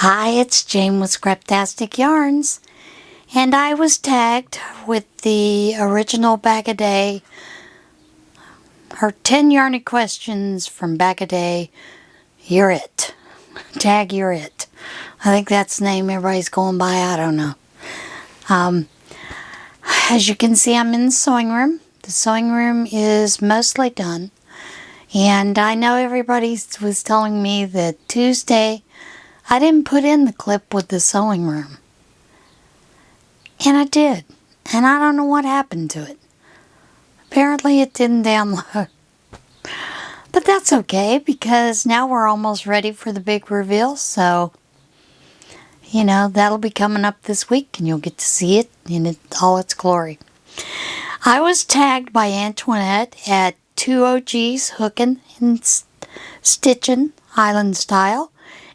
Hi, it's Jane with Scraptastic Yarns, and I was tagged with the original Bag a Day, her 10 yarny questions from Bag a Day. You're it. Tag, you're it. I think that's the name everybody's going by. I don't know. As you can see, I'm in the sewing room. The sewing room is mostly done, and I know everybody was telling me that Tuesday I didn't put in the clip with the sewing room. And I did. And I don't know what happened to it. Apparently it didn't download. But that's okay, because now we're almost ready for the big reveal. So, that'll be coming up this week, and you'll get to see it in all its glory. I was tagged by Antoinette at 2OG's Hookin' and Stitchin' Island Style,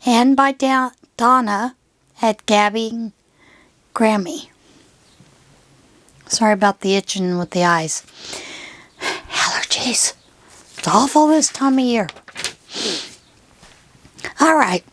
and by Donna at Gabbing Grammy. Sorry about the itching with the eyes. Allergies. It's awful this time of year. Alright.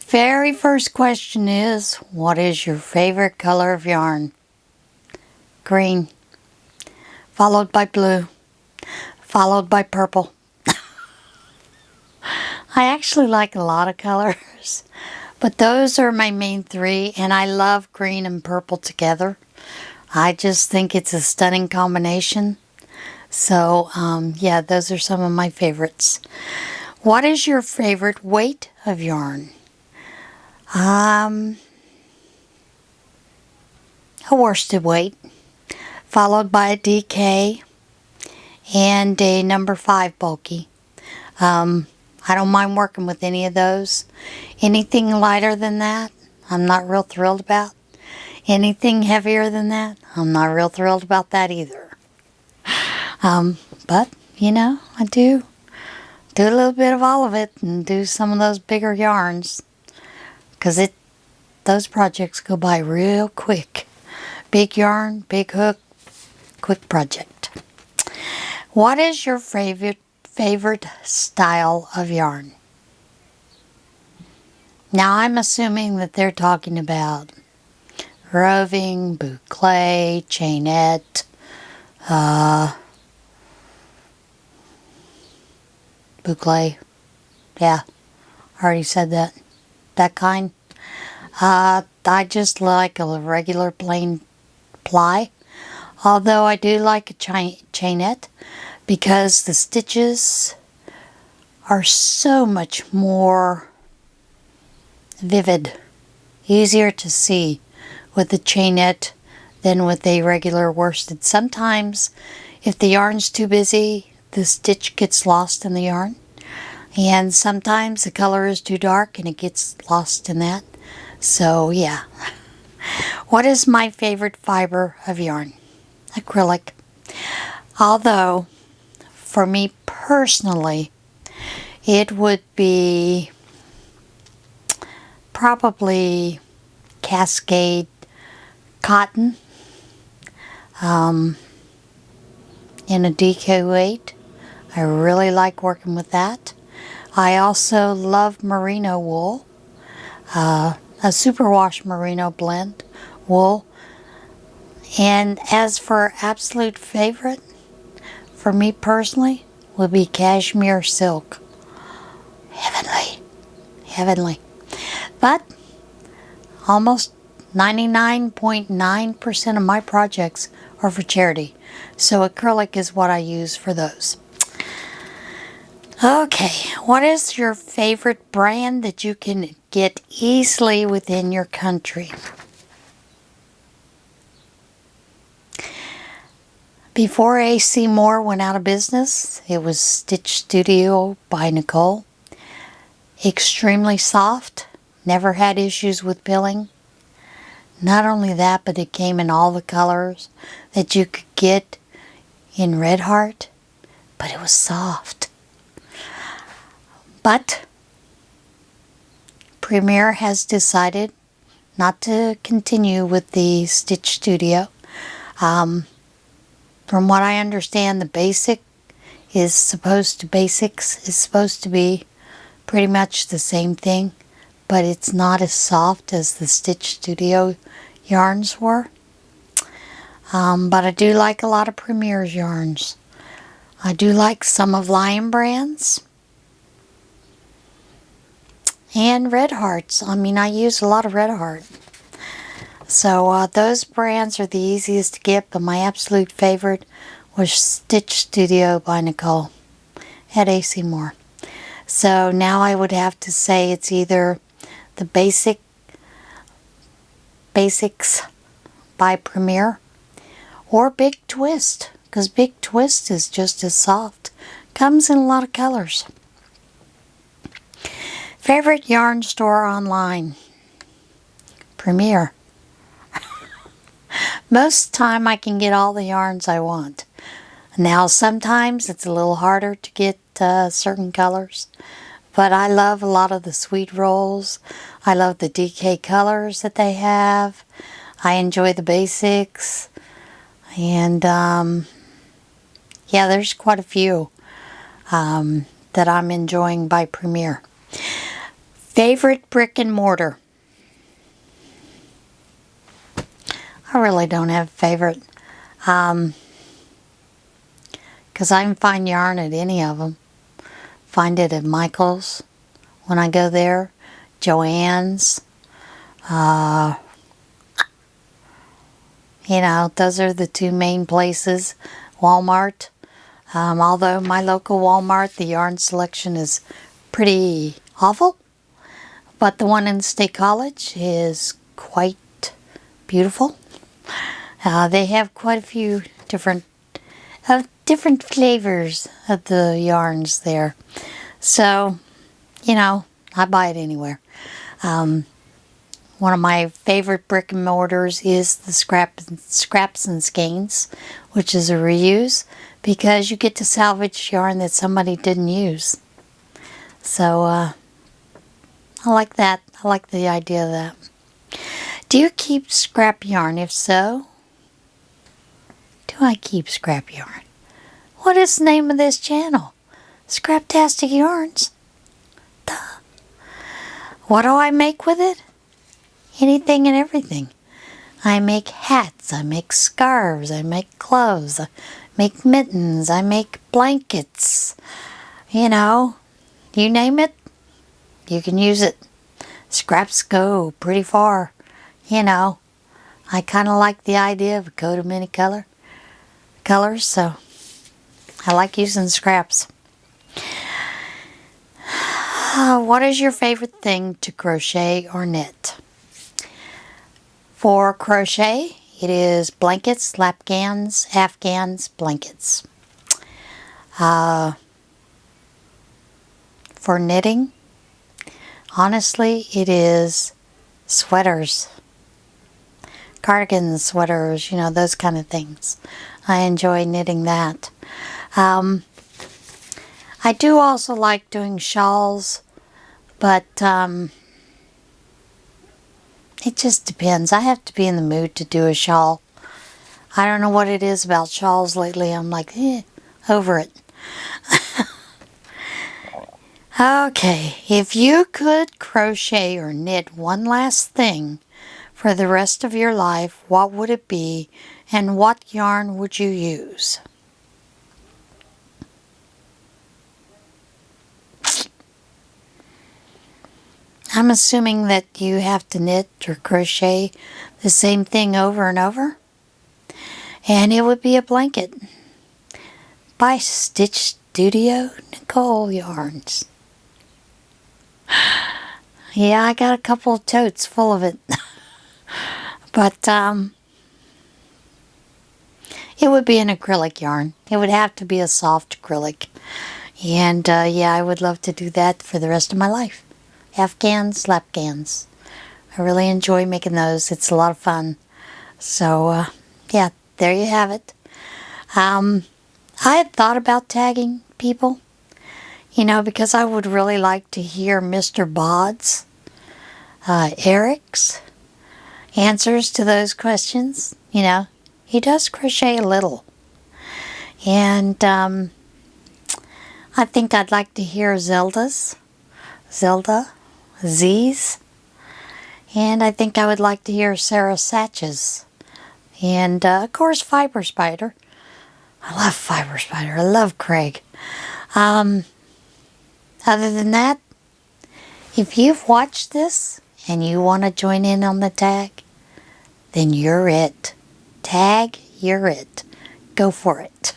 Very first question is, what is your favorite color of yarn? Green. Followed by blue. Followed by purple. I actually like a lot of colors, but those are my main three, and I love green and purple together. I just think it's a stunning combination. So, yeah, those are some of my favorites. What is your favorite weight of yarn? A worsted weight, followed by a DK, and a number 5 bulky. I don't mind working with any of those. Anything lighter than that, I'm not real thrilled about. Anything heavier than that, I'm not real thrilled about that either. But, I do a little bit of all of it and do some of those bigger yarns. Because those projects go by real quick. Big yarn, big hook, quick project. What is your favorite style of yarn? Now I'm assuming that they're talking about roving, boucle, chainette, boucle. Yeah, I already said that. That kind. I just like a regular plain ply. Although I do like a chainette, because the stitches are so much more vivid, easier to see with the chainette than with a regular worsted. Sometimes, if the yarn's too busy, the stitch gets lost in the yarn, and sometimes the color is too dark and it gets lost in that. So, yeah. What is my favorite fiber of yarn? Acrylic. Although, for me personally, it would be probably Cascade cotton in a DK weight. I really like working with that. I also love merino wool, a superwash merino blend wool. And as for absolute favorite, for me personally, would be cashmere silk. Heavenly. Heavenly. But almost 99.9% of my projects are for charity. So acrylic is what I use for those. Okay, what is your favorite brand that you can get easily within your country? Before AC Moore went out of business, it was Stitch Studio by Nicole. Extremely soft, never had issues with pilling. Not only that, but it came in all the colors that you could get in Red Heart, but it was soft. But Premier has decided not to continue with the Stitch Studio. From what I understand, the basics is supposed to be pretty much the same thing, but it's not as soft as the Stitch Studio yarns were. But I do like a lot of Premier's yarns. I do like some of Lion Brand's and Red Heart's. I mean, I use a lot of Red Heart. So those brands are the easiest to get, but my absolute favorite was Stitch Studio by Nicole at AC Moore. So now I would have to say it's either the Basics by Premier or Big Twist, because Big Twist is just as soft. Comes in a lot of colors. Favorite yarn store online? Premier. Most time I can get all the yarns I want. Now sometimes it's a little harder to get certain colors, but I love a lot of the sweet rolls. I love the DK colors that they have. I enjoy the basics, and yeah, there's quite a few that I'm enjoying by Premier. Favorite brick and mortar? I really don't have a favorite, because I can find yarn at any of them. Find it at Michael's when I go there, Joann's. You know, those are the two main places. Walmart. Although my local Walmart, the yarn selection is pretty awful. But the one in State College is quite beautiful. They have quite a few different flavors of the yarns there. So, you know, I buy it anywhere. One of my favorite brick and mortars is the Scraps and Skeins, which is a reuse, because you get to salvage yarn that somebody didn't use. So, I like that. I like the idea of that. Do you keep scrap yarn? If so, do I keep scrap yarn? What is the name of this channel? Scraptastic Yarns. Duh. What do I make with it? Anything and everything. I make hats, I make scarves, I make gloves, I make mittens, I make blankets. You know, you name it, you can use it. Scraps go pretty far. You know, I kind of like the idea of a coat of many colors, so I like using scraps. What is your favorite thing to crochet or knit? For crochet, it is blankets, lapgans, afghans, blankets. For knitting, honestly, it is sweaters. Cardigans, sweaters, you know, those kind of things. I enjoy knitting that. I do also like doing shawls, but it just depends. I have to be in the mood to do a shawl. I don't know what it is about shawls lately. I'm like, over it. Okay, if you could crochet or knit one last thing for the rest of your life, what would it be, and what yarn would you use? I'm assuming that you have to knit or crochet the same thing over and over. And it would be a blanket by Stitch Studio Nicole Yarns. Yeah, I got a couple of totes full of it. But it would be an acrylic yarn. It would have to be a soft acrylic. And yeah, I would love to do that for the rest of my life. Afghans, lapgans. I really enjoy making those. It's a lot of fun. So yeah, there you have it. I had thought about tagging people, you know, because I would really like to hear Mr. Bod's, Erik's answers to those questions. You know, he does crochet a little. And I think I'd like to hear Z's, And I think I would like to hear Sara Sach's. And of course, Fiber Spider. I love Fiber Spider. I love Craig. Other than that, if you've watched this and you want to join in on the tag, then you're it. Tag, you're it. Go for it.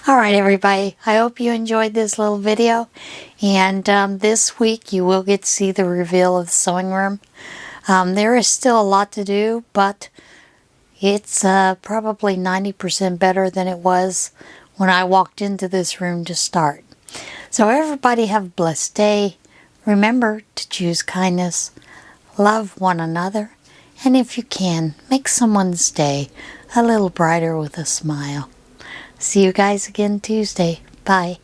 Alright everybody, I hope you enjoyed this little video. And this week you will get to see the reveal of the sewing room. There is still a lot to do, but it's probably 90% better than it was when I walked into this room to start. So everybody have a blessed day. Remember to choose kindness, love one another, and if you can, make someone's day a little brighter with a smile. See you guys again Tuesday. Bye.